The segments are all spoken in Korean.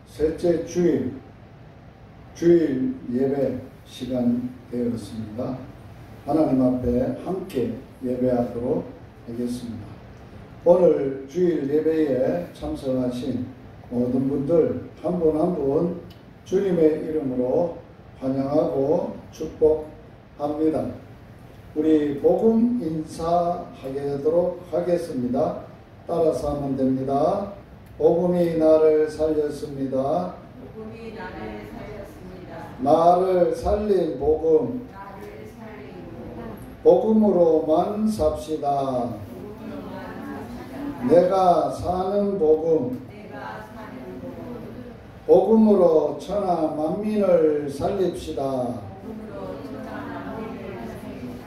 셋째 주일 예배 시간 되었습니다. 하나님 앞에 함께 예배하도록 하겠습니다. 오늘 주일 예배에 참석하신 모든 분들 한 분 한 분 주님의 이름으로 환영하고 축복합니다. 우리 복음 인사하도록 하겠습니다. 따라서 하면 됩니다. 복음이 나를 살렸습니다. 복음이 나를 살렸습니다. 나를 살린 복음. 나를 살린 복음으로만 삽시다. 복음으로만 삽시다. 내가 사는 복음. 내가 사는 복음. 복음으로 천하 만민을 살립시다. 복음으로 천하 만민을 살립시다.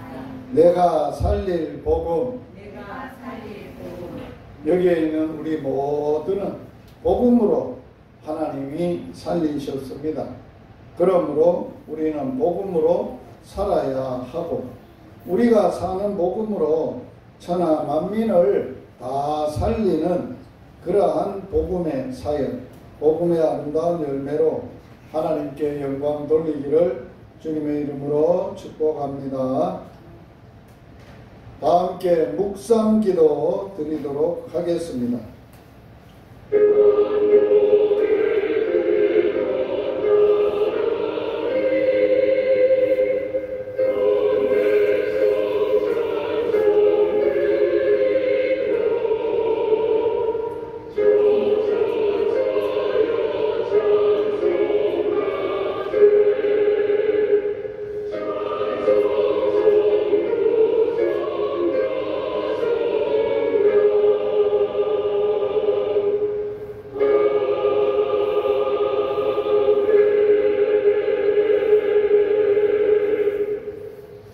내가 살릴 복음. 내가 살릴 복음. 여기에 있는 우리 모두는 복음으로 하나님이 살리셨습니다. 그러므로 우리는 복음으로 살아야 하고, 우리가 사는 복음으로 천하 만민을 다 살리는 그러한 복음의 사역, 복음의 아름다운 열매로 하나님께 영광 돌리기를 주님의 이름으로 축복합니다. 다 함께 묵상 기도 드리도록 하겠습니다.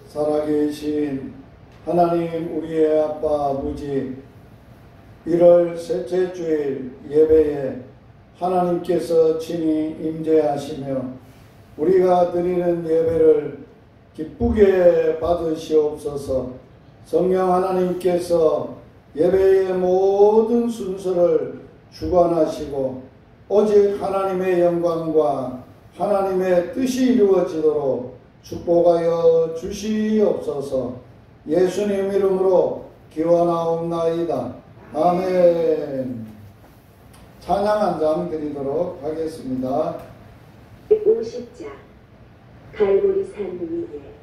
살아계신 하나님 우리의 아빠 아버지, 1월 셋째 주일 예배에 하나님께서 친히 임재하시며 우리가 드리는 예배를 기쁘게 받으시옵소서. 성령 하나님께서 예배의 모든 순서를 주관하시고 오직 하나님의 영광과 하나님의 뜻이 이루어지도록 축복하여 주시옵소서. 예수님 이름으로 기원하옵나이다. 아멘. 찬양 한 장 드리도록 하겠습니다. 50자 갈보리산 위에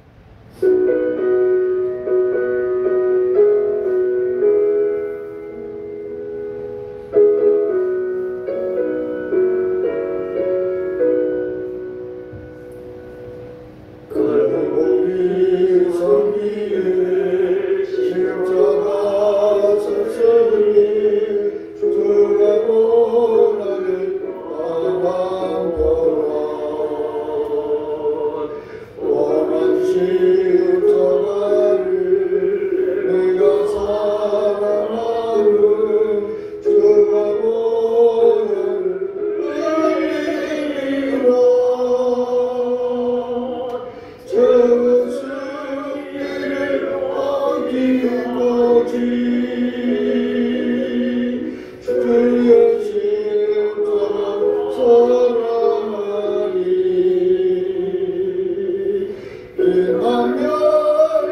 내 마음을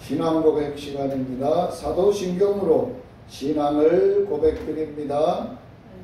신앙 고백 시간입니다. 사도신경으로 신앙을 고백드립니다.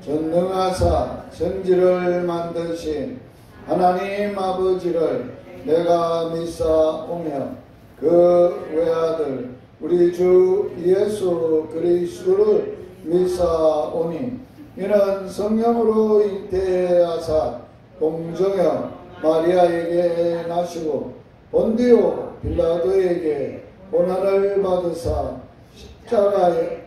전능하사 천지를 만드신 하나님 아버지를 내가 믿사오며 그 외아들 우리 주 예수 그리스도를 믿사오니 이는 성령으로 잉태하사 동정여 마리아에게 나시고 본디오 빌라도에게 고난을 받으사 십자가에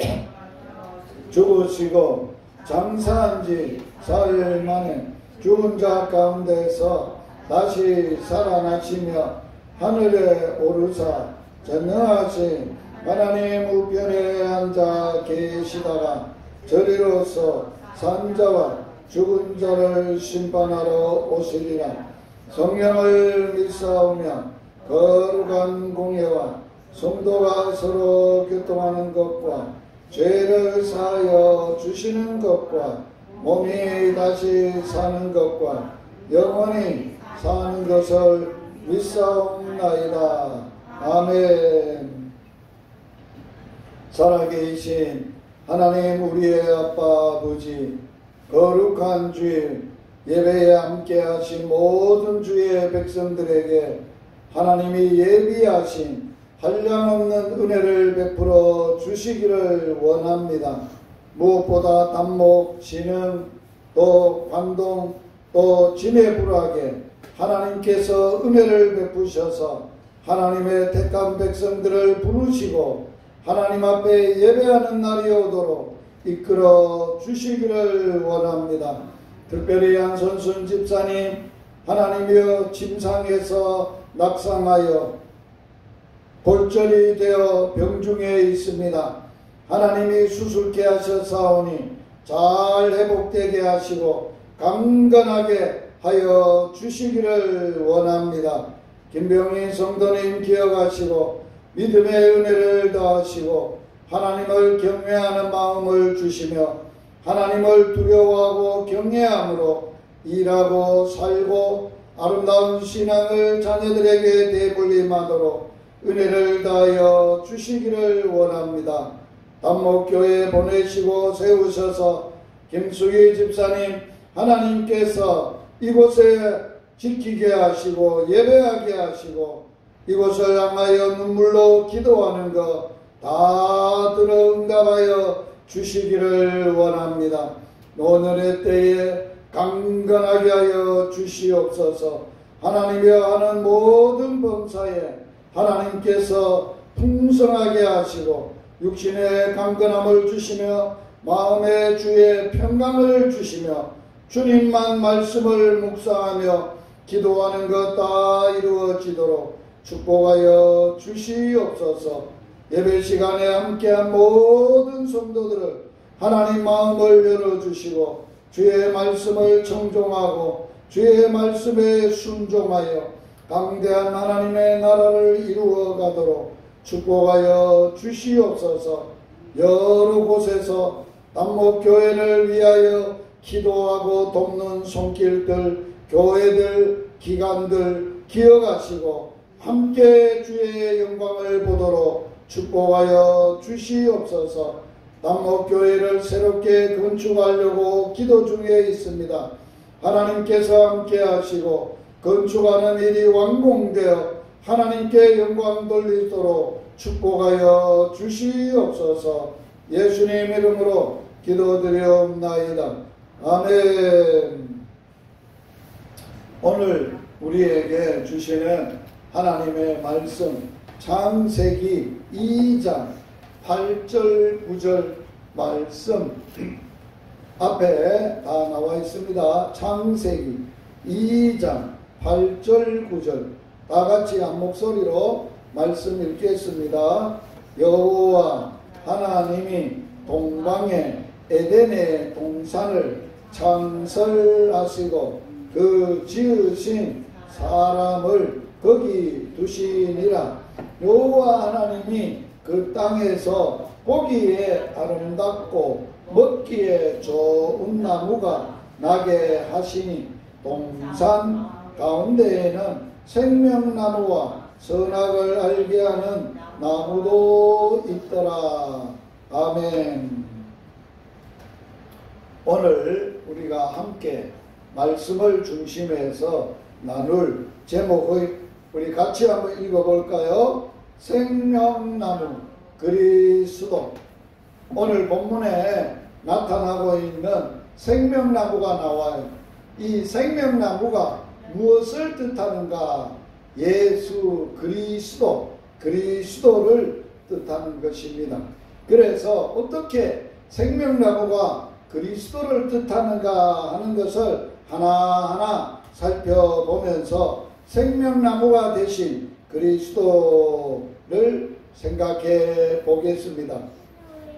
죽으시고 장사한 지 사흘 만에 죽은 자 가운데서 다시 살아나시며 하늘에 오르사 전능하신 하나님 우편에 앉아 계시다가 저리로서 산자와 죽은 자를 심판하러 오시리라. 성령을 믿사오며 거룩한 공예와 성도가 서로 교통하는 것과 죄를 사하여 주시는 것과 몸이 다시 사는 것과 영원히 사는 것을 믿사옵나이다. 아멘. 살아계신 하나님 우리의 아빠 아버지, 거룩한 주일 예배에 함께하신 모든 주의 백성들에게 하나님이 예비하신 한량없는 은혜를 베풀어 주시기를 원합니다. 무엇보다 단목, 진흥, 또 관동, 또 진해불하게 하나님께서 은혜를 베푸셔서 하나님의 택한 백성들을 부르시고 하나님 앞에 예배하는 날이 오도록 이끌어 주시기를 원합니다. 특별히 안선순 집사님, 하나님이여 침상에서 낙상하여 골절이 되어 병중에 있습니다. 하나님이 수술케 하셨사오니 잘 회복되게 하시고 강건하게 하여 주시기를 원합니다. 김병희 성도님 기억하시고 믿음의 은혜를 더하시고 하나님을 경외하는 마음을 주시며 하나님을 두려워하고 경외함으로 일하고 살고 아름다운 신앙을 자녀들에게 되물림하도록 은혜를 다하여 주시기를 원합니다. 단목교회 보내시고 세우셔서 김숙희 집사님 하나님께서 이곳에 지키게 하시고 예배하게 하시고 이곳을 향하여 눈물로 기도하는 것 다 들어 응답하여 주시기를 원합니다. 오늘의 때에 강건하게 하여 주시옵소서. 하나님이여 하는 모든 범사에 하나님께서 풍성하게 하시고 육신의 강건함을 주시며 마음의 주의 평강을 주시며 주님만 말씀을 묵상하며 기도하는 것 다 이루어지도록 축복하여 주시옵소서. 예배 시간에 함께한 모든 성도들을 하나님 마음을 열어주시고 주의 말씀을 청종하고 주의 말씀에 순종하여 강대한 하나님의 나라를 이루어 가도록 축복하여 주시옵소서. 여러 곳에서 단목교회를 위하여 기도하고 돕는 손길들, 교회들, 기관들 기억하시고 함께 주의 영광을 보도록 축복하여 주시옵소서. 남목교회를 새롭게 건축하려고 기도 중에 있습니다. 하나님께서 함께 하시고 건축하는 일이 완공되어 하나님께 영광 돌리도록 축복하여 주시옵소서. 예수님 이름으로 기도드리옵나이다. 아멘. 오늘 우리에게 주시는 하나님의 말씀 창세기 2장 8절 9절 말씀 앞에 다 나와 있습니다. 창세기 2장 8절 9절 다 같이 한 목소리로 말씀 읽겠습니다. 여호와 하나님이 동방에 에덴의 동산을 창설하시고 그 지으신 사람을 거기 두시니라. 여호와 하나님이 그 땅에서 보기에 아름답고 먹기에 좋은 나무가 나게 하시니 동산 가운데에는 생명나무와 선악을 알게 하는 나무도 있더라. 아멘. 오늘 우리가 함께 말씀을 중심해서 나눌 제목의 우리 같이 한번 읽어볼까요? 생명나무 그리스도. 오늘 본문에 나타나고 있는 생명나무가 나와요. 이 생명나무가 무엇을 뜻하는가? 예수 그리스도를 뜻하는 것입니다. 그래서 어떻게 생명나무가 그리스도를 뜻하는가 하는 것을 하나하나 살펴보면서 생명나무가 되신 그리스도를 생각해 보겠습니다.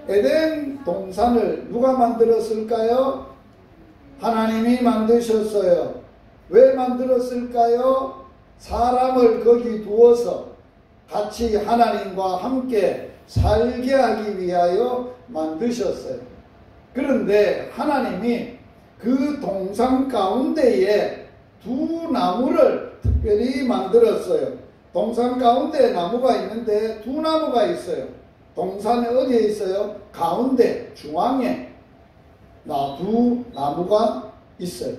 에덴 동산을 누가 만들었을까요? 하나님이 만드셨어요. 왜 만들었을까요? 사람을 거기 두어서 같이 하나님과 함께 살게 하기 위하여 만드셨어요. 그런데 하나님이 그 동산 가운데에 두 나무를 특별히 만들었어요. 동산 가운데 나무가 있는데 두 나무가 있어요. 동산에 어디에 있어요? 가운데 중앙에 두 나무가 있어요.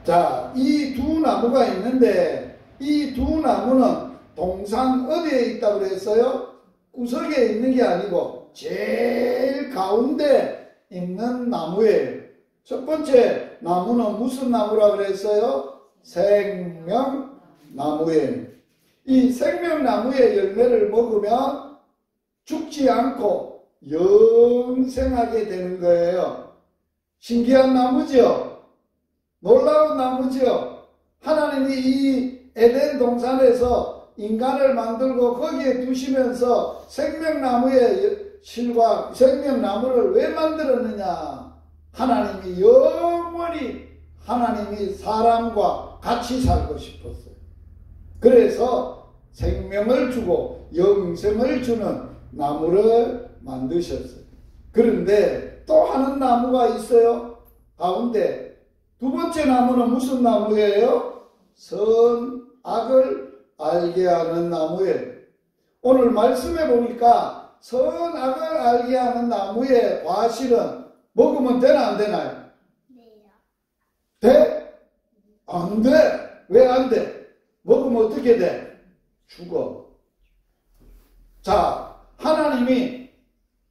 자, 이 두 나무가 있는데 이 두 나무는 동산 어디에 있다고 그랬어요? 구석에 있는 게 아니고 제일 가운데 있는 나무예요. 첫 번째 나무는 무슨 나무라고 그랬어요? 생명나무예요. 이 생명나무의 열매를 먹으면 죽지 않고 영생하게 되는 거예요. 신기한 나무죠? 놀라운 나무죠? 하나님이 이 에덴 동산에서 인간을 만들고 거기에 두시면서 생명나무의 실과 생명나무를 왜 만들었느냐? 하나님이 영원히 하나님이 사람과 같이 살고 싶었어요. 그래서 생명을 주고 영생을 주는 나무를 만드셨어요. 그런데 또 하는 나무가 있어요. 가운데 두 번째 나무는 무슨 나무예요? 선악을 알게 하는 나무예요. 오늘 말씀해 보니까 선악을 알게 하는 나무의 과실은 먹으면 되나 안 되나요? 돼? 안 돼. 왜 안 돼? 먹으면 어떻게 돼? 죽어. 자, 하나님이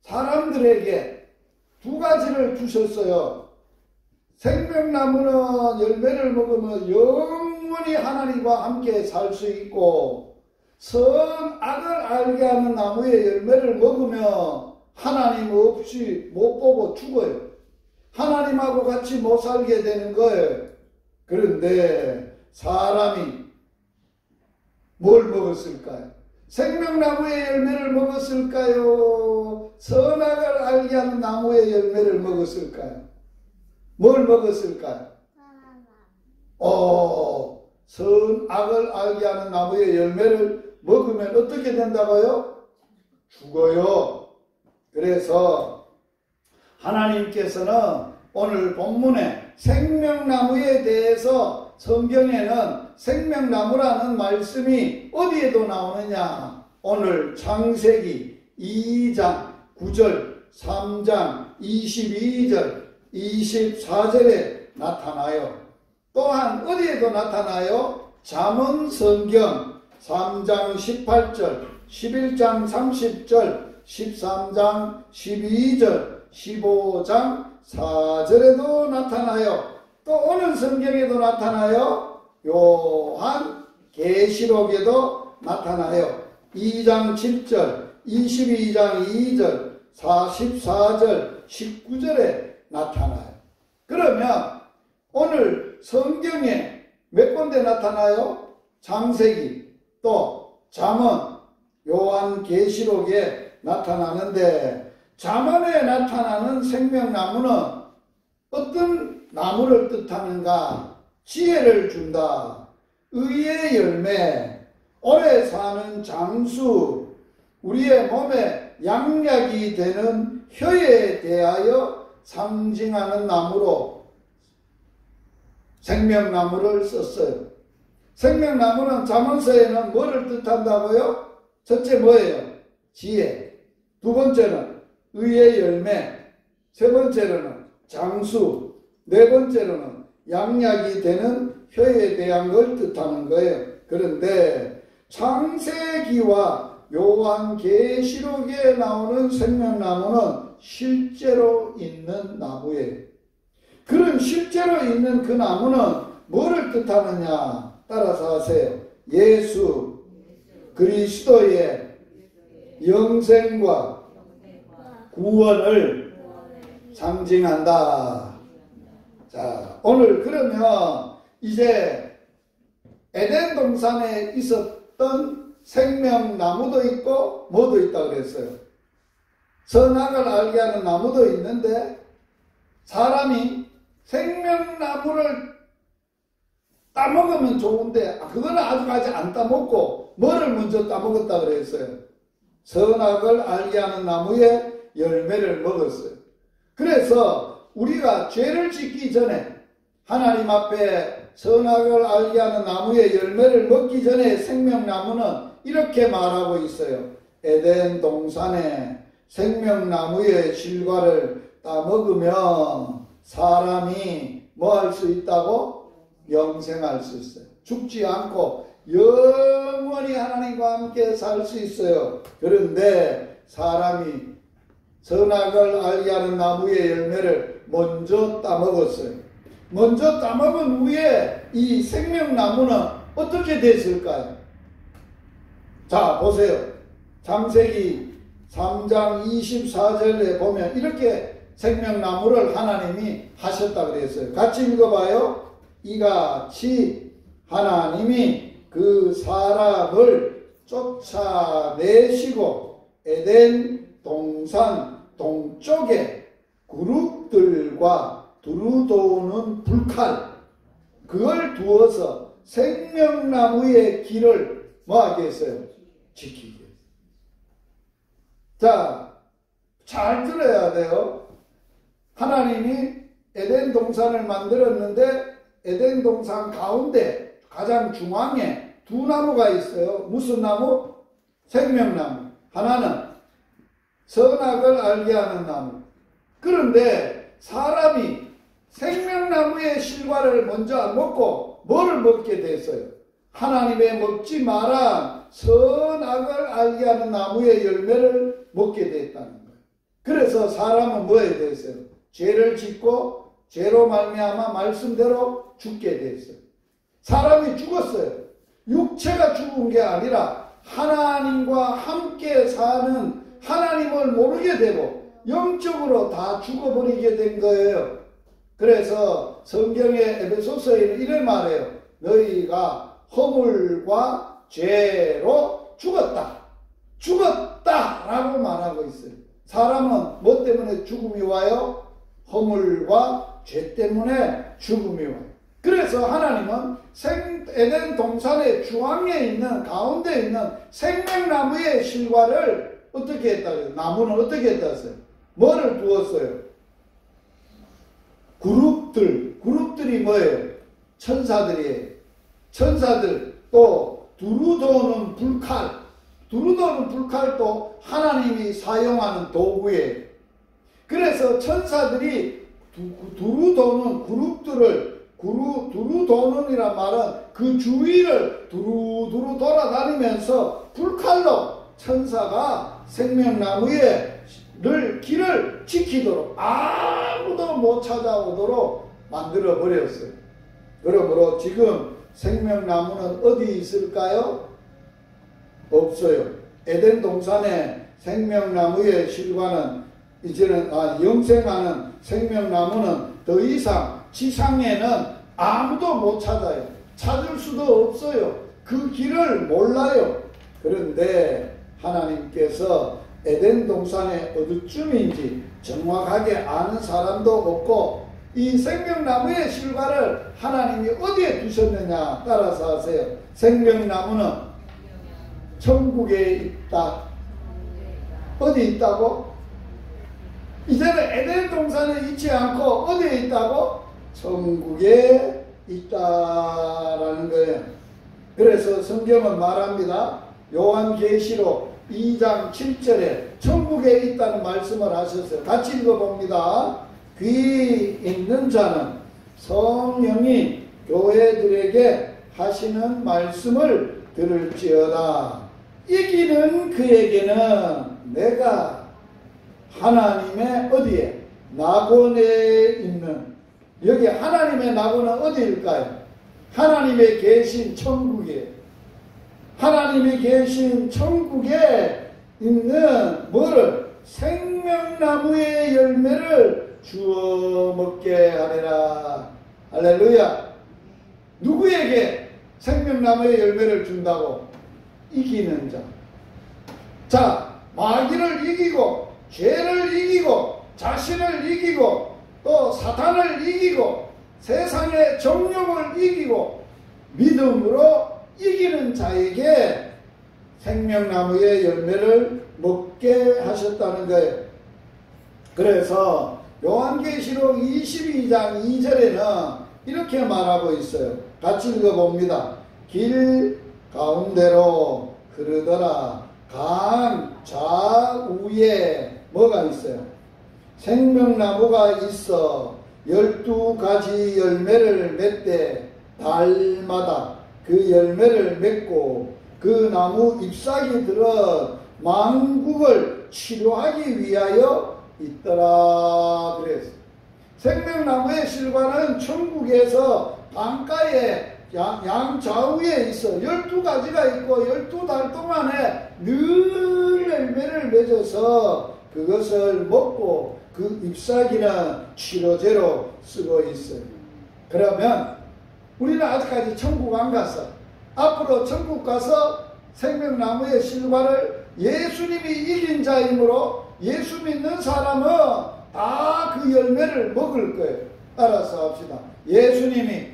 사람들에게 두 가지를 주셨어요. 생명나무는 열매를 먹으면 영원히 하나님과 함께 살 수 있고, 선악을 알게 하는 나무의 열매를 먹으면 하나님 없이 못 보고 죽어요. 하나님하고 같이 못 살게 되는 거예요. 그런데 사람이 뭘 먹었을까요? 생명나무의 열매를 먹었을까요? 선악을 알게 하는 나무의 열매를 먹었을까요? 뭘 먹었을까요? 선악을 알게 하는 나무의 열매를 먹으면 어떻게 된다고요? 죽어요. 그래서 하나님께서는 오늘 본문에 생명나무에 대해서 성경에는 생명나무라는 말씀이 어디에도 나오느냐? 오늘 창세기 2장 9절, 3장 22절, 24절에 나타나요. 또한 어디에도 나타나요? 잠언성경 3장 18절, 11장 30절, 13장 12절, 15장 4절에도 나타나요. 또 오늘 성경에도 나타나요. 요한 계시록에도 나타나요. 2장 7절, 22장 2절, 44절, 19절에 나타나요. 그러면 오늘 성경에 몇 군데 나타나요? 창세기, 또 잠언, 요한 계시록에 나타나는데, 잠언에 나타나는 생명나무는 어떤 나무를 뜻하는가? 지혜를 준다, 의의 열매, 오래 사는 장수, 우리의 몸에 양약이 되는 혀에 대하여 상징하는 나무로 생명나무를 썼어요. 생명나무는 잠언서에는 뭐를 뜻한다고요? 첫째 뭐예요? 지혜. 두 번째는 의의 열매. 세 번째로는 장수. 네 번째로는 양약이 되는 혀에 대한 걸 뜻하는 거예요. 그런데 창세기와 요한계시록에 나오는 생명나무는 실제로 있는 나무예요. 그런 실제로 있는 그 나무는 뭐를 뜻하느냐? 따라서 하세요. 예수 그리스도의 영생과 구원을 상징한다. 자, 오늘 그러면 이제 에덴 동산에 있었던 생명나무도 있고 뭐도 있다고 그랬어요? 선악을 알게 하는 나무도 있는데, 사람이 생명나무를 따먹으면 좋은데 그거는 아직까지 안 따먹고 뭐를 먼저 따먹었다 그랬어요? 선악을 알게 하는 나무의 열매를 먹었어요. 그래서 우리가 죄를 짓기 전에 하나님 앞에 선악을 알게 하는 나무의 열매를 먹기 전에 생명나무는 이렇게 말하고 있어요. 에덴 동산에 생명나무의 실과를 따먹으면 사람이 뭐 할 수 있다고? 영생할 수 있어요. 죽지 않고 영원히 하나님과 함께 살 수 있어요. 그런데 사람이 선악을 알게 하는 나무의 열매를 먼저 따먹었어요. 먼저 따먹은 후에 이 생명나무는 어떻게 됐을까요? 자, 보세요. 창세기 3장 24절에 보면 이렇게 생명나무를 하나님이 하셨다 그랬어요. 같이 읽어봐요. 이같이 하나님이 그 사람을 쫓아내시고 에덴 동산 동쪽에 그룹들과 두루도는 불칼 그걸 두어서 생명나무의 길을 뭐하게 했어요? 지키게 했어요. 자, 잘 들어야 돼요. 하나님이 에덴 동산을 만들었는데 에덴 동산 가운데 가장 중앙에 두 나무가 있어요. 무슨 나무? 생명나무. 하나는 선악을 알게 하는 나무. 그런데 사람이 생명나무의 실과를 먼저 안 먹고 뭐를 먹게 됐어요? 하나님의 먹지 마라 선악을 알게 하는 나무의 열매를 먹게 됐다는 거예요. 그래서 사람은 뭐에 됐어요? 죄를 짓고 죄로 말미암아 말씀대로 죽게 됐어요. 사람이 죽었어요. 육체가 죽은 게 아니라 하나님과 함께 사는 하나님을 모르게 되고 영적으로 다 죽어버리게 된 거예요. 그래서 성경의 에베소서에는 이래 말해요. 너희가 허물과 죄로 죽었다. 죽었다라고 말하고 있어요. 사람은 뭐 때문에 죽음이 와요? 허물과 죄 때문에 죽음이 와요. 그래서 하나님은 에덴 동산의 중앙에 있는 가운데 있는 생명나무의 실과를 어떻게 했다고요? 나무는 어떻게 했다고요? 뭐를 두었어요? 그룹들이 뭐예요? 천사들이에요. 천사들, 또 두루도는 불칼도 하나님이 사용하는 도구예요. 그래서 천사들이 두루도는 그룹들을, 두루도는이란 말은 그 주위를 두루두루 돌아다니면서 불칼로 천사가 생명나무의 길을 지키도록, 아무도 못 찾아오도록 만들어 버렸어요. 그러므로 지금 생명나무는 어디 있을까요? 없어요. 에덴 동산에 생명나무의 실과는 이제는 영생하는 생명나무는 더 이상 지상에는 아무도 못 찾아요. 찾을 수도 없어요. 그 길을 몰라요. 그런데 하나님께서 에덴 동산의 어디쯤인지 정확하게 아는 사람도 없고, 이 생명나무의 실과를 하나님이 어디에 두셨느냐 따라서 하세요. 생명나무는 천국에 있다. 어디 있다고? 이제는 에덴 동산에 있지 않고 어디에 있다고? 천국에 있다라는 거예요. 그래서 성경은 말합니다. 요한계시록 2장 7절에 천국에 있다는 말씀을 하셨어요. 같이 읽어봅니다. 귀 있는 자는 성령이 교회들에게 하시는 말씀을 들을지어다. 이기는 그에게는 내가 하나님의 어디에? 낙원에 있는, 여기 하나님의 낙원은 어디일까요? 하나님의 계신 천국이에요. 하나님이 계신 천국에 있는 뭐를? 생명나무의 열매를 주어 먹게 하리라. 할렐루야. 누구에게 생명나무의 열매를 준다고? 이기는 자. 자, 마귀를 이기고 죄를 이기고 자신을 이기고 또 사탄을 이기고 세상의 정욕을 이기고 믿음으로 이기는 자에게 생명나무의 열매를 먹게 하셨다는 거예요. 그래서 요한계시록 22장 2절에는 이렇게 말하고 있어요. 같이 읽어봅니다. 길 가운데로 흐르더라. 강 좌우에 뭐가 있어요? 생명나무가 있어 12가지 열매를 맺되 달마다 그 열매를 맺고 그 나무 잎사귀들은 만국을 치료하기 위하여 있더라. 그랬어. 생명나무의 실과는 천국에서 강가에 양좌우에 있어 12가지가 있고 12달 동안에 늘 열매를 맺어서 그것을 먹고 그 잎사귀는 치료제로 쓰고 있어요. 그러면 우리는 아직까지 천국 안 갔어. 앞으로 천국 가서 생명나무의 실과를 예수님이 이긴 자이므로 예수 믿는 사람은 다 그 열매를 먹을 거예요. 따라서 합시다. 예수님이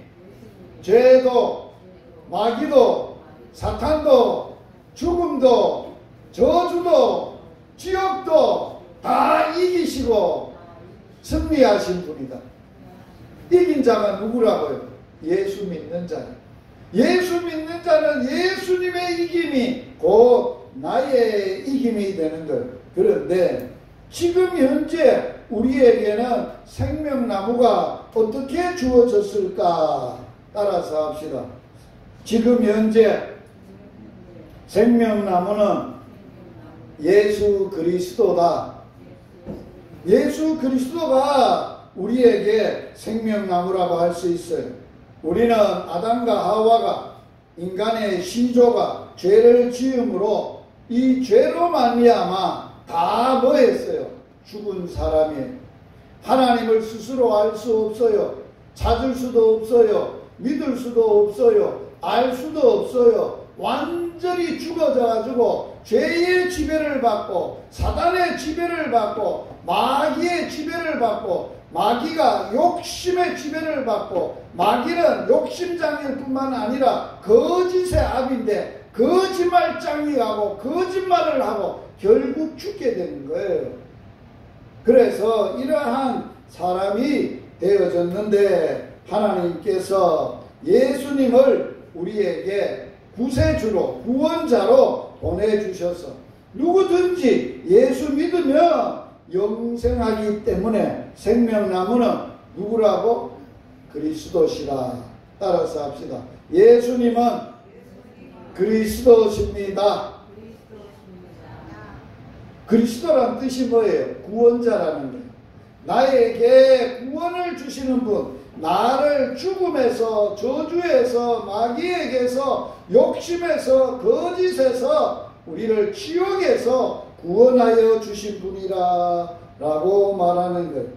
죄도 마귀도 사탄도 죽음도 저주도 지옥도 다 이기시고 승리하신 분이다. 이긴 자가 누구라고요? 예수 믿는 자예요. 예수 믿는 자는 예수님의 이김이 곧 나의 이김이 되는 거예요. 그런데 지금 현재 우리에게는 생명나무가 어떻게 주어졌을까? 따라서 합시다. 지금 현재 생명나무는 예수 그리스도다. 예수 그리스도가 우리에게 생명나무라고 할 수 있어요. 우리는 아담과 하와가 인간의 시조가 죄를 지음으로 이 죄로 말미암아 다 뭐 했어요? 죽은 사람이에요. 하나님을 스스로 알 수 없어요. 찾을 수도 없어요. 믿을 수도 없어요. 알 수도 없어요. 완전히 죽어져 가지고 죄의 지배를 받고 사단의 지배를 받고 마귀의 지배를 받고 마귀가 욕심의 지배를 받고 마귀는 욕심장일 뿐만 아니라 거짓의 압인데 거짓말장이 하고 거짓말을 하고 결국 죽게 되는 거예요. 그래서 이러한 사람이 되어졌는데 하나님께서 예수님을 우리에게 구세주로 구원자로 보내주셔서 누구든지 예수 믿으면 영생하기 때문에 생명나무는 누구라고? 그리스도시라. 따라서 합시다. 예수님은 그리스도십니다. 그리스도란 뜻이 뭐예요? 구원자라는 거예요. 나에게 구원을 주시는 분, 나를 죽음에서, 저주에서, 마귀에게서, 욕심에서, 거짓에서, 우리를 지옥에서 구원하여 주신 분이라 라고 말하는 거예요.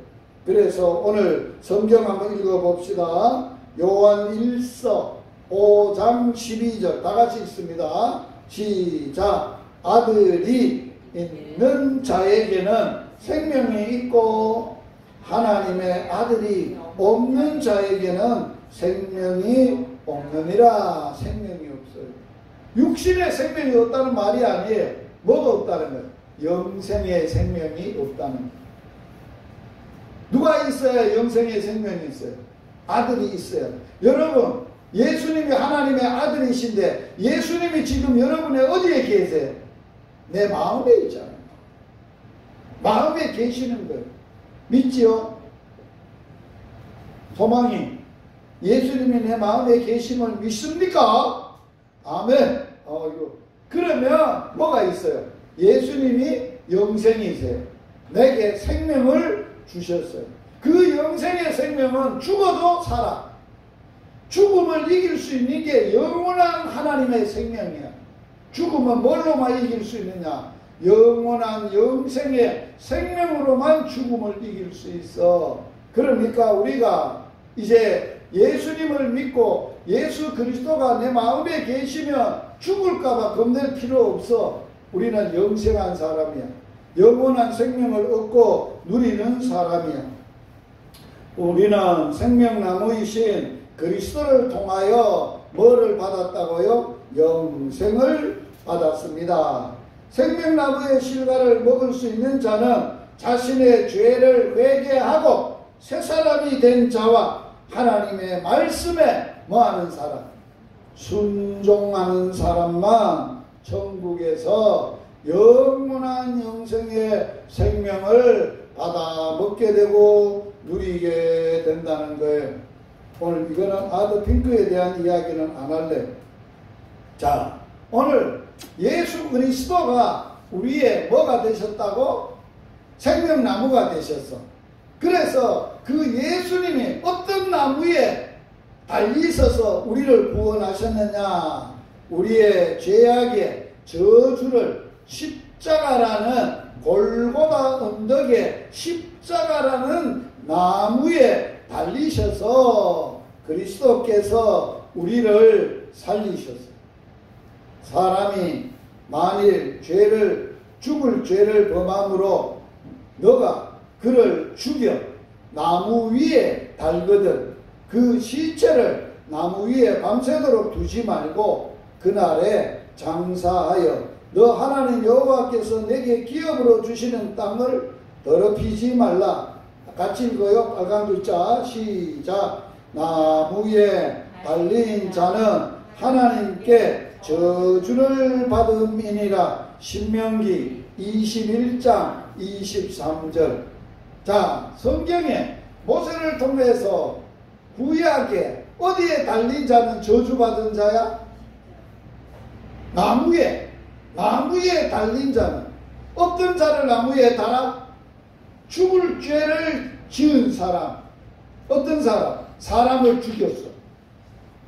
그래서 오늘 성경 한번 읽어봅시다. 요한 1서 5장 12절 다 같이 읽습니다. 시작. 아들이 있는 자에게는 생명이 있고 하나님의 아들이 없는 자에게는 생명이 없느니라. 생명이 없어요. 육신의 생명이 없다는 말이 아니에요. 뭐가 없다는 거예요? 영생의 생명이 없다는 거예요. 누가 있어야 영생의 생명이 있어요? 아들이 있어요. 여러분, 예수님이 하나님의 아들이신데 예수님이 지금 여러분의 어디에 계세요? 내 마음에 있잖아요. 마음에 계시는 거예요. 믿지요? 소망이 예수님이 내 마음에 계심을 믿습니까? 아멘. 그러면 뭐가 있어요? 예수님이 영생이세요. 내게 생명을 주셨어요. 그 영생의 생명은 죽어도 살아. 죽음을 이길 수 있는 게 영원한 하나님의 생명이야. 죽음은 뭘로만 이길 수 있느냐? 영원한 영생의 생명으로만 죽음을 이길 수 있어. 그러니까 우리가 이제 예수님을 믿고 예수 그리스도가 내 마음에 계시면 죽을까봐 겁낼 필요 없어. 우리는 영생한 사람이야. 영원한 생명을 얻고 누리는 사람이야. 우리는 생명나무이신 그리스도를 통하여 뭐를 받았다고요? 영생을 받았습니다. 생명나무의 실과를 먹을 수 있는 자는 자신의 죄를 회개하고 새 사람이 된 자와 하나님의 말씀에 뭐하는 사람? 순종하는 사람만 천국에서 영원한 영생의 생명을 받아 먹게 되고 누리게 된다는 거예요. 오늘 이거는 아더 핑크에 대한 이야기는 안 할래요. 자, 오늘 예수 그리스도가 우리의 뭐가 되셨다고? 생명나무가 되셨어. 그래서 그 예수님이 어떤 나무에 달리 있어서 우리를 구원하셨느냐? 우리의 죄악의 저주를 십자가라는 골고다 언덕에 십자가라는 나무에 달리셔서 그리스도께서 우리를 살리셨어요. 사람이 만일 죽을 죄를 범함으로 너가 그를 죽여 나무 위에 달거든 그 시체를 나무 위에 밤새도록 두지 말고 그날에 장사하여 너 하나님 여호와께서 내게 기업으로 주시는 땅을 더럽히지 말라. 같이 읽어요. 빨간 글자 시작. 나무 위에 달린 자는 하나님께 저주를 받음이니라. 신명기 21장 23절. 자, 성경에 모세를 통해서 구약에 어디에 달린 자는 저주받은 자야? 나무에 달린 자는 어떤 자를 나무에 달아? 죽을 죄를 지은 사람. 어떤 사람? 사람을 죽였어.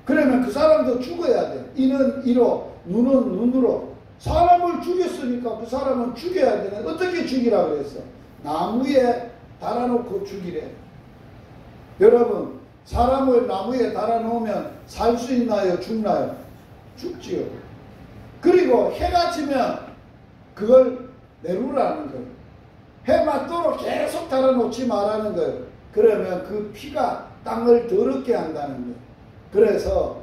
그러면 그 사람도 죽어야 돼. 이는 이로, 눈은 눈으로. 사람을 죽였으니까 그 사람은 죽여야 되네. 어떻게 죽이라 그랬어? 나무에 달아놓고 죽이래. 여러분, 사람을 나무에 달아놓으면 살 수 있나요? 죽나요? 죽지요. 그리고 해가 지면 그걸 내루라는 거예요. 해 맞도록 계속 달아놓지 말라는 거예요. 그러면 그 피가 땅을 더럽게 한다는 거예요. 그래서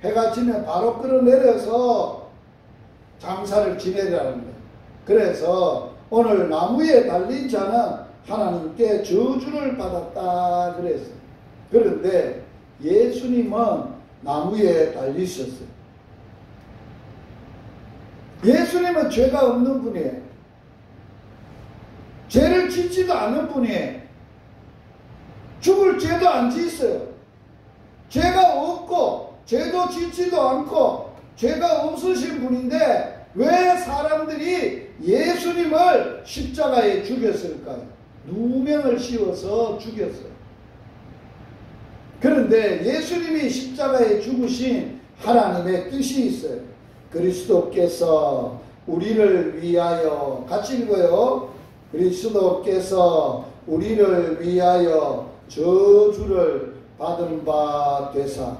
해가 지면 바로 끌어내려서 장사를 지내라는 거예요. 그래서 오늘 나무에 달린 자는 하나님께 저주를 받았다 그랬어요. 그런데 예수님은 나무에 달리셨어요. 예수님은 죄가 없는 분이에요. 죄를 짓지도 않은 분이에요. 죽을 죄도 안 짓어요. 죄가 없고 죄도 짓지도 않고 죄가 없으신 분인데 왜 사람들이 예수님을 십자가에 죽였을까요? 누명을 씌워서 죽였어요. 그런데 예수님이 십자가에 죽으신 하나님의 뜻이 있어요. 그리스도께서 우리를 위하여, 같이 읽어요. 그리스도께서 우리를 위하여 저주를 받은 바 되사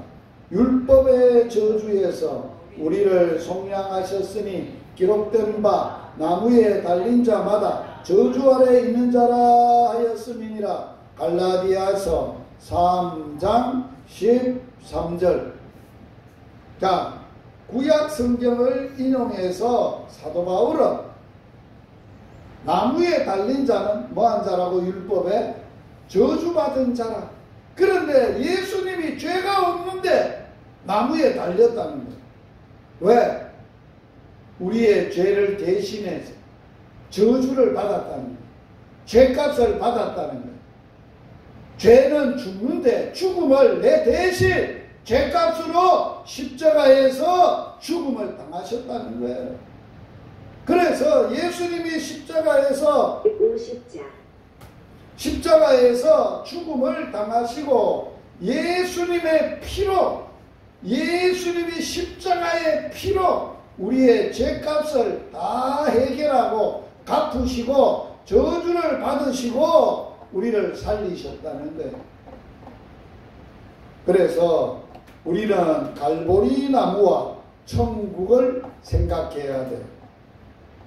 율법의 저주에서 우리를 속량하셨으니 기록된 바 나무에 달린 자마다 저주 아래 있는 자라 하였음이니라. 갈라디아서 3장 13절. 자, 구약 성경을 인용해서 사도 바울은 나무에 달린 자는 뭐한 자라고? 율법에 저주받은 자라. 그런데 예수님이 죄가 없는데 나무에 달렸다는 거예요. 왜? 우리의 죄를 대신해서 저주를 받았다는 거예요. 죄값을 받았다는 거예요. 죄는 죽는데 죽음을 내 대신 죄값으로 십자가에서 죽음을 당하셨다는 거예요. 그래서 예수님이 십자가에서 50자 십자가에서 죽음을 당하시고 예수님의 피로, 예수님이 십자가의 피로 우리의 죄값을 다 해결하고 갚으시고 저주를 받으시고 우리를 살리셨다는 거예요. 그래서 우리는 갈보리 나무와 천국을 생각해야 돼요.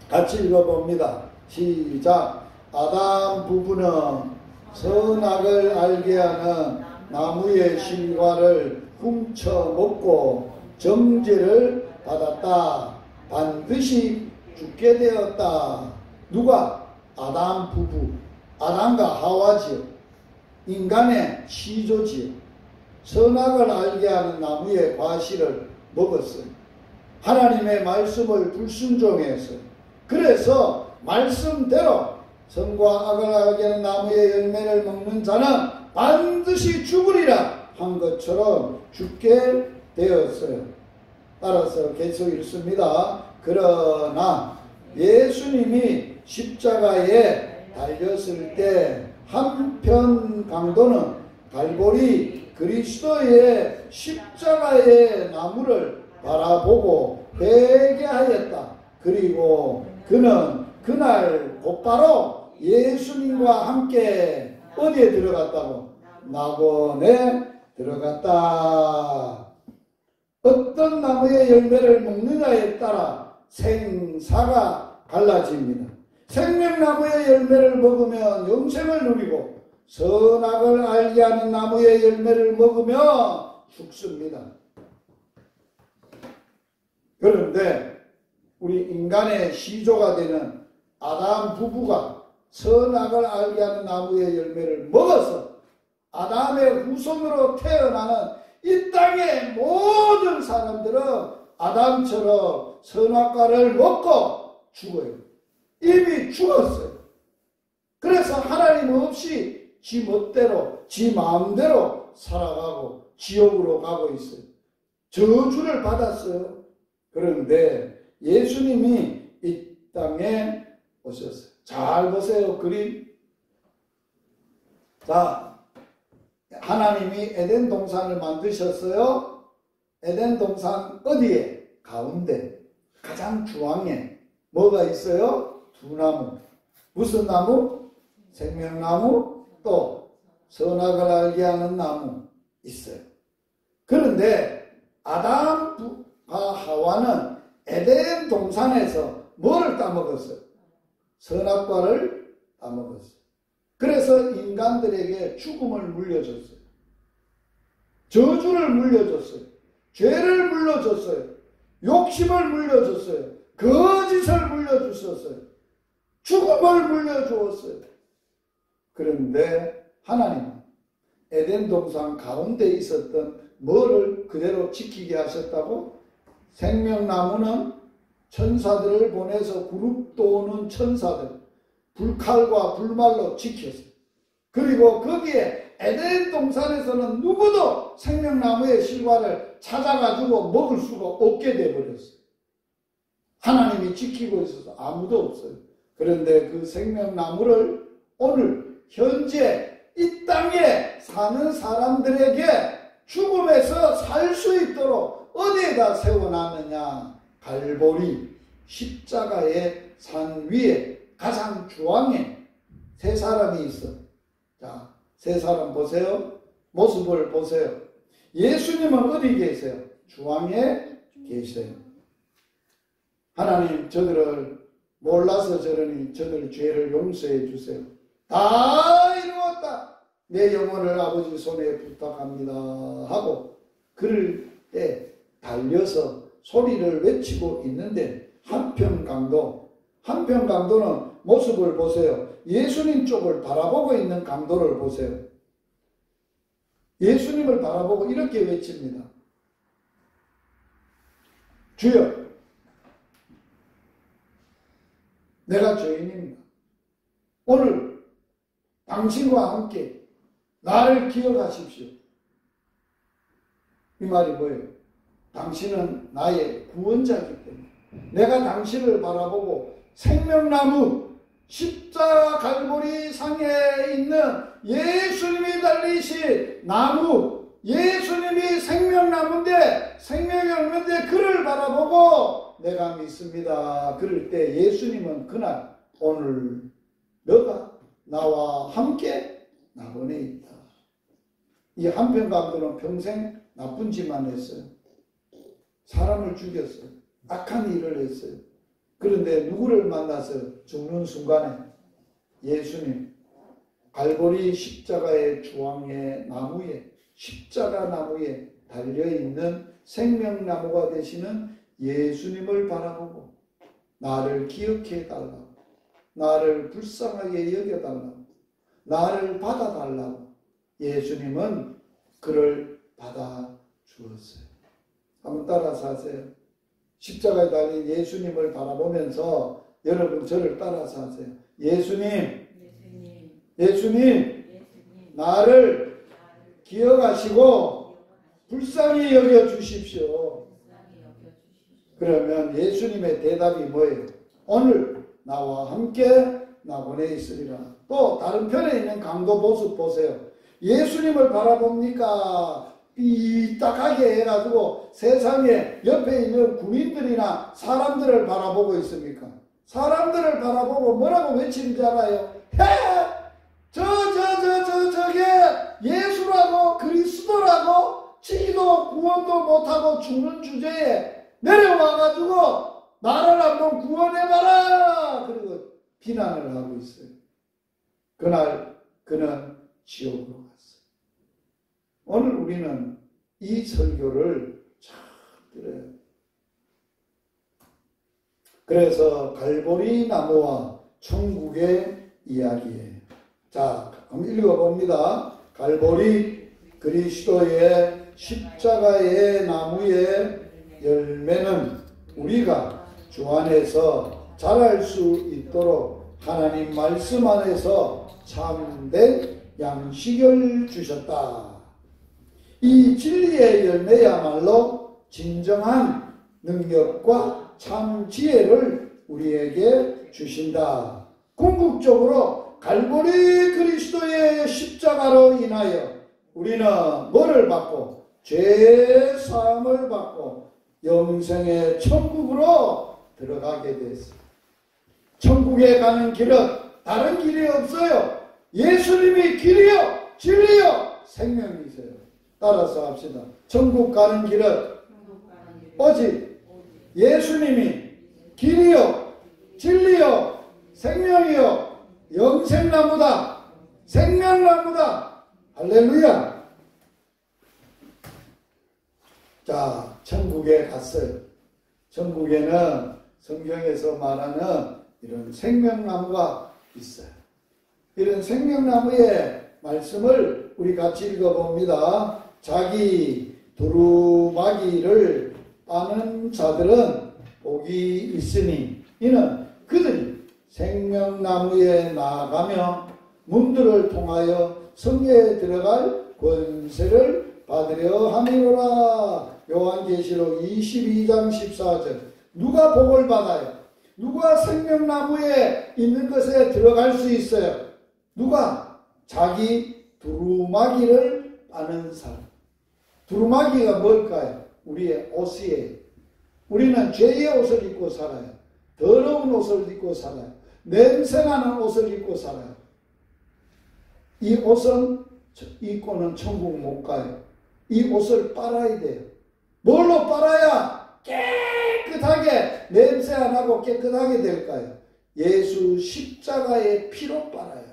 같이 읽어봅니다. 시작. 아담 부부는 선악을 알게 하는 나무의 실과를 훔쳐 먹고 정죄를 받았다. 반드시 죽게 되었다. 누가? 아담 부부. 아담과 하와지요. 인간의 시조지요. 선악을 알게 하는 나무의 과실을 먹었어요. 하나님의 말씀을 불순종했어요. 그래서 말씀대로 선과 악을 알게 하는 나무의 열매를 먹는 자는 반드시 죽으리라 한 것처럼 죽게 되었어요. 따라서 계속 읽습니다. 그러나 예수님이 십자가에 달렸을 때 한편 강도는 갈보리 그리스도의 십자가의 나무를 바라보고 회개하였다. 그리고 그는 그날 곧바로 예수님과 함께 어디에 들어갔다고? 낙원에 들어갔다. 어떤 나무의 열매를 먹느냐에 따라 생사가 달라집니다. 생명나무의 열매를 먹으면 영생을 누리고 선악을 알게 하는 나무의 열매를 먹으면 죽습니다. 그런데 우리 인간의 시조가 되는 아담 부부가 선악을 알게 하는 나무의 열매를 먹어서 아담의 후손으로 태어나는 이 땅의 모든 사람들은 아담처럼 선악과를 먹고 죽어요. 이미 죽었어요. 그래서 하나님 없이 지 멋대로 지 마음대로 살아가고 지옥으로 가고 있어요. 저주를 받았어요. 그런데 예수님이 이 땅에 오셨어요. 잘 보세요. 그림. 자, 하나님이 에덴 동산을 만드셨어요. 에덴 동산 어디에? 가운데 가장 중앙에 뭐가 있어요? 두 나무. 무슨 나무? 생명나무, 또 선악을 알게 하는 나무 있어요. 그런데 아담과 하와는 에덴 동산에서 뭐를 따먹었어요? 선악과를 따먹었어요. 그래서 인간들에게 죽음을 물려줬어요. 저주를 물려줬어요. 죄를 물려줬어요. 욕심을 물려줬어요. 거짓을 물려주셨어요. 죽음을 물려주었어요. 그런데 하나님은 에덴 동산 가운데 있었던 뭐를 그대로 지키게 하셨다고? 생명나무는 천사들을 보내서 그룹 도는 천사들, 불칼과 불말로 지켰어요. 그리고 거기에 에덴 동산에서는 누구도 생명나무의 실과를 찾아가지고 먹을 수가 없게 되어버렸어요. 하나님이 지키고 있어서 아무도 없어요. 그런데 그 생명나무를 오늘 현재 이 땅에 사는 사람들에게 죽음에서 살 수 있도록 어디에다 세워놨느냐? 갈보리 십자가의 산 위에 가장 중앙에 세 사람이 있어. 자, 세 사람 보세요. 모습을 보세요. 예수님은 어디 계세요? 중앙에 계세요. 하나님, 저들을 몰라서 저러니 저들 죄를 용서해 주세요. 다 이루었다. 내 영혼을 아버지 손에 부탁합니다 하고 그럴 때 달려서 소리를 외치고 있는데 한편 강도는 모습을 보세요. 예수님 쪽을 바라보고 있는 강도를 보세요. 예수님을 바라보고 이렇게 외칩니다. 주여, 내가 죄인입니다. 오늘 당신과 함께 나를 기억하십시오. 이 말이 뭐예요? 당신은 나의 구원자이기 때문에 내가 당신을 바라보고 생명나무 십자가 갈보리 상에 있는 예수님이 달리신 나무, 예수님이 생명나무인데 생명이 없는데 그를 바라보고 내가 믿습니다. 그럴 때 예수님은 그날 오늘 너가 나와 함께 낙원에 있다. 이 한편 강도는 평생 나쁜 짓만 했어요. 사람을 죽였어요. 악한 일을 했어요. 그런데 누구를 만나서 죽는 순간에 예수님 갈보리 십자가의 중앙의 나무에 십자가 나무에 달려있는 생명나무가 되시는 예수님을 바라보고 나를 기억해 달라고, 나를 불쌍하게 여겨달라고, 나를 받아달라고 예수님은 그를 받아주었어요. 한번 따라서 하세요. 십자가에 달린 예수님을 바라보면서 여러분 저를 따라서 하세요. 예수님, 나를 기억하시고 불쌍히 여겨주십시오. 그러면 예수님의 대답이 뭐예요? 오늘 나와 함께 낙원에 있으리라. 또 다른 편에 있는 강도 모습 보세요. 예수님을 바라봅니까? 삐딱하게 해가지고 세상에 옆에 있는 군인들이나 사람들을 바라보고 있습니까? 사람들을 바라보고 뭐라고 외치는지 알아요? 저게 예수라고 그리스도라고 치기도 구원도 못하고 죽는 주제에 내려와가지고 나를 한번 구원해봐라! 그리고 비난을 하고 있어요. 그날 그는 지옥으로 갔어요. 오늘 우리는 이 설교를 잘 들어요. 그래서 갈보리 나무와 천국의 이야기예요. 자, 한번 읽어봅니다. 갈보리 그리스도의 십자가의 나무의 열매는 우리가 주 안에서 자랄 수 있도록 하나님 말씀 안에서 참된 양식을 주셨다. 이 진리의 열매야말로 진정한 능력과 참 지혜를 우리에게 주신다. 궁극적으로 갈보리 그리스도의 십자가로 인하여 우리는 뭐를 받고? 죄 사함을 받고 영생의 천국으로 들어가게 됐습니다. 천국에 가는 길은 다른 길이 없어요. 예수님이 길이요 진리요 생명이세요. 따라서 합시다. 천국 가는 길은 오직 예수님이 길이요 진리요 생명이요 영생나무다. 생명나무다. 할렐루야. 자, 천국에 갔어요. 천국에는 성경에서 말하는 이런 생명나무가 있어요. 이런 생명나무의 말씀을 우리 같이 읽어봅니다. 자기 두루마기를 빠는 자들은 복이 있으니 이는 그들이 생명나무에 나아가며 문들을 통하여 성회에 들어갈 권세를 받으려 함이로라. 요한계시록 22장 14절. 누가 복을 받아요? 누가 생명나무에 있는 것에 들어갈 수 있어요? 누가? 자기 두루마기를 빠는 사람. 두루마기가 뭘까요? 우리의 옷이에요. 우리는 죄의 옷을 입고 살아요. 더러운 옷을 입고 살아요. 냄새나는 옷을 입고 살아요. 이 옷은 입고는 천국 못 가요. 이 옷을 빨아야 돼요. 뭘로 빨아야 깨끗하게 냄새 안 나고 깨끗하게 될까요? 예수 십자가의 피로 빨아야 돼요.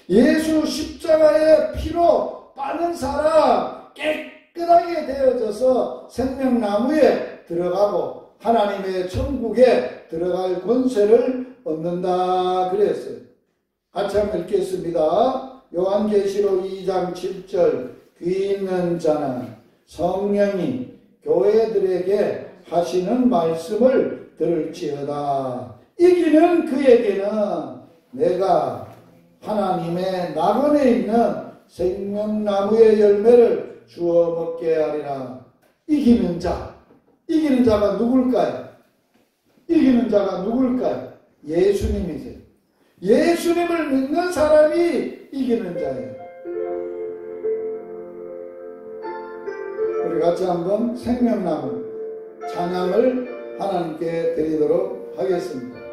예수 십자가의 피로 빠는 사람 깨끗하게 되어져서 생명나무에 들어가고 하나님의 천국에 들어갈 권세를 얻는다 그랬어요. 같이 한번 읽겠습니다. 요한계시록 2장 7절. 귀 있는 자는 성령이 교회들에게 하시는 말씀을 들을지어다. 이기는 그에게는 내가 하나님의 낙원에 있는 생명나무의 열매를 주어 먹게 하리라. 이기는 자. 이기는 자가 누굴까요? 이기는 자가 누굴까요? 예수님이세요. 예수님을 믿는 사람이 이기는 자예요. 우리 같이 한번 생명나무 찬양을 하나님께 드리도록 하겠습니다.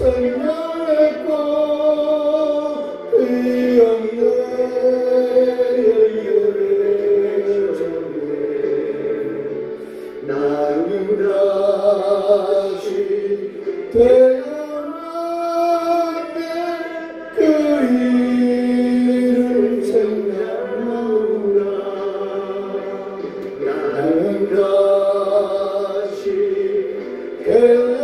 생명의 꽃 다시 태어나네 그 이름 생각나구나 나는 다시 태어나네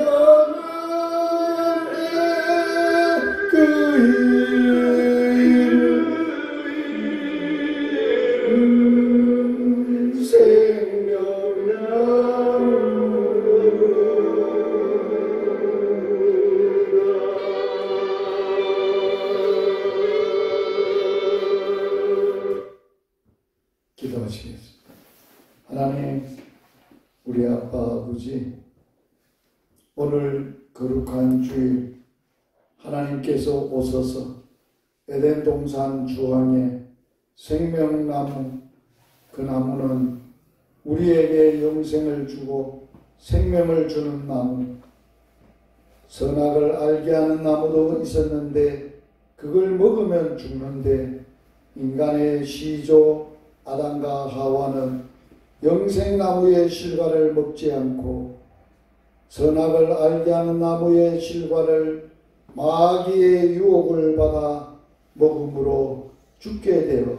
그 이름 기도하시겠습니다. 하나님, 우리 아빠 아버지, 오늘 거룩한 주일 하나님께서 오셔서 에덴 동산 주황에 생명나무, 그 나무는 우리에게 영생을 주고 생명을 주는 나무, 선악을 알게 하는 나무도 있었는데 그걸 먹으면 죽는데 인간의 시조 아담과 하와는 영생나무의 실과를 먹지 않고 선악을 알게 하는 나무의 실과를 마귀의 유혹을 받아 먹음으로 죽게 되어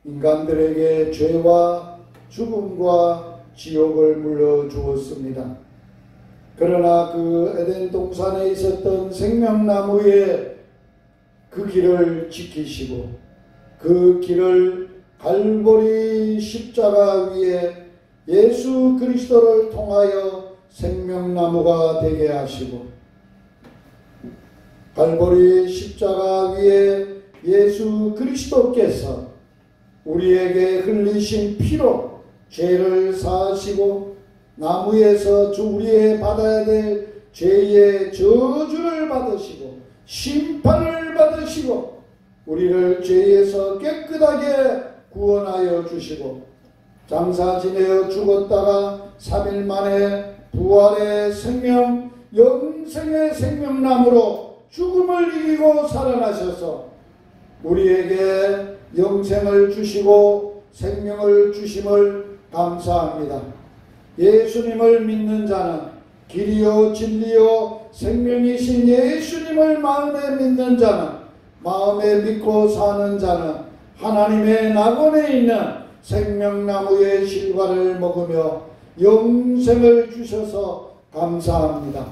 인간들에게 죄와 죽음과 지옥을 물려주었습니다. 그러나 그 에덴 동산에 있었던 생명나무의 그 길을 지키시고 그 길을 갈보리 십자가 위에 예수 그리스도를 통하여 생명나무가 되게 하시고 갈보리 십자가 위에 예수 그리스도께서 우리에게 흘리신 피로 죄를 사하시고 나무에서 우리의 받아야 될 죄의 저주를 받으시고 심판을 받으시고 우리를 죄에서 깨끗하게 구원하여 주시고 장사 지내어 죽었다가 3일 만에 부활의 생명, 영생의 생명나무로 죽음을 이기고 살아나셔서 우리에게 영생을 주시고 생명을 주심을 감사합니다. 예수님을 믿는 자는 길이요 진리요 생명이신 예수님을 마음에 믿는 자는 마음에 믿고 사는 자는 하나님의 낙원에 있는 생명나무의 실과를 먹으며 영생을 주셔서 감사합니다.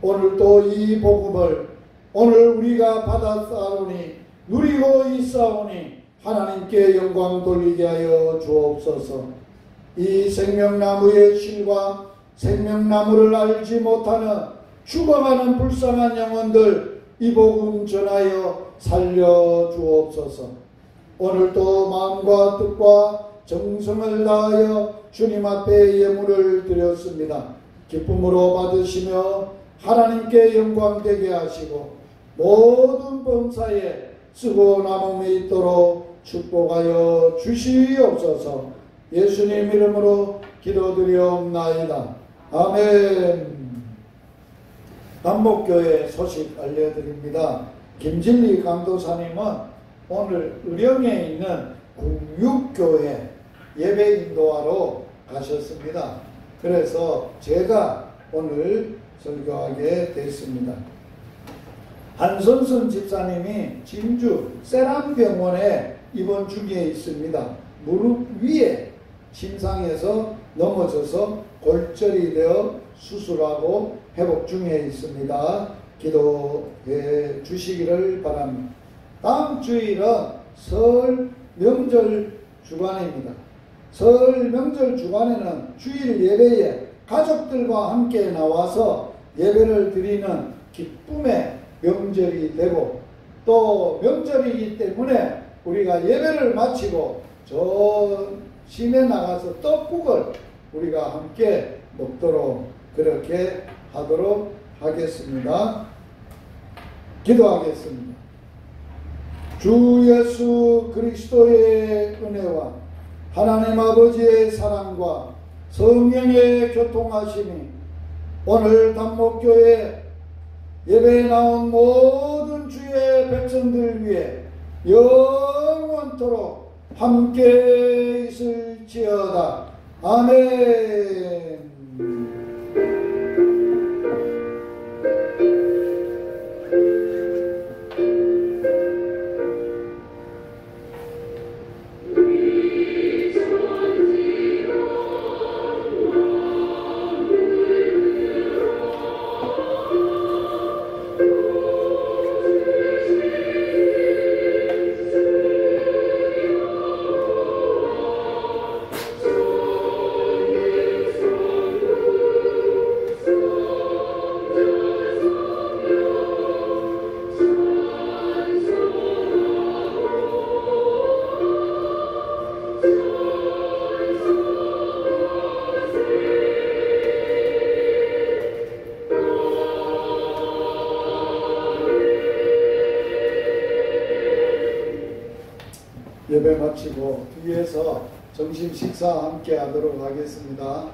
오늘도 이 복음을 오늘 우리가 받았사오니 누리고 있사오니 하나님께 영광 돌리게 하여 주옵소서. 이 생명나무의 실과 생명나무를 알지 못하는 죽어가는 불쌍한 영혼들 이 복음 전하여 살려 주옵소서. 오늘도 마음과 뜻과 정성을 다하여 주님 앞에 예물을 드렸습니다. 기쁨으로 받으시며 하나님께 영광되게 하시고 모든 범사에 쓰고 남음이 있도록 축복하여 주시옵소서. 예수님 이름으로 기도드리옵나이다. 아멘. 남목교회 소식 알려드립니다. 김진리 강도사님은 오늘 의령에 있는 국육교회 예배 인도하러 가셨습니다. 그래서 제가 오늘 설교하게 됐습니다. 한선순 집사님이 진주 세람병원에 입원 중에 있습니다. 무릎 위에 침상에서 넘어져서 골절이 되어 수술하고 회복 중에 있습니다. 기도해 주시기를 바랍니다. 다음 주일은 설 명절 주간입니다. 설 명절 주간에는 주일 예배에 가족들과 함께 나와서 예배를 드리는 기쁨의 명절이 되고 또 명절이기 때문에 우리가 예배를 마치고 저 시내 나가서 떡국을 우리가 함께 먹도록 그렇게 하도록 하겠습니다. 기도하겠습니다. 주 예수 그리스도의 은혜와 하나님 아버지의 사랑과 성령의 교통하심이 오늘 단목교회 예배에 나온 모든 주의 백성들 위해 영원토록 함께 있을지어다. 아멘. 예배 마치고 뒤에서 점심 식사 함께 하도록 하겠습니다.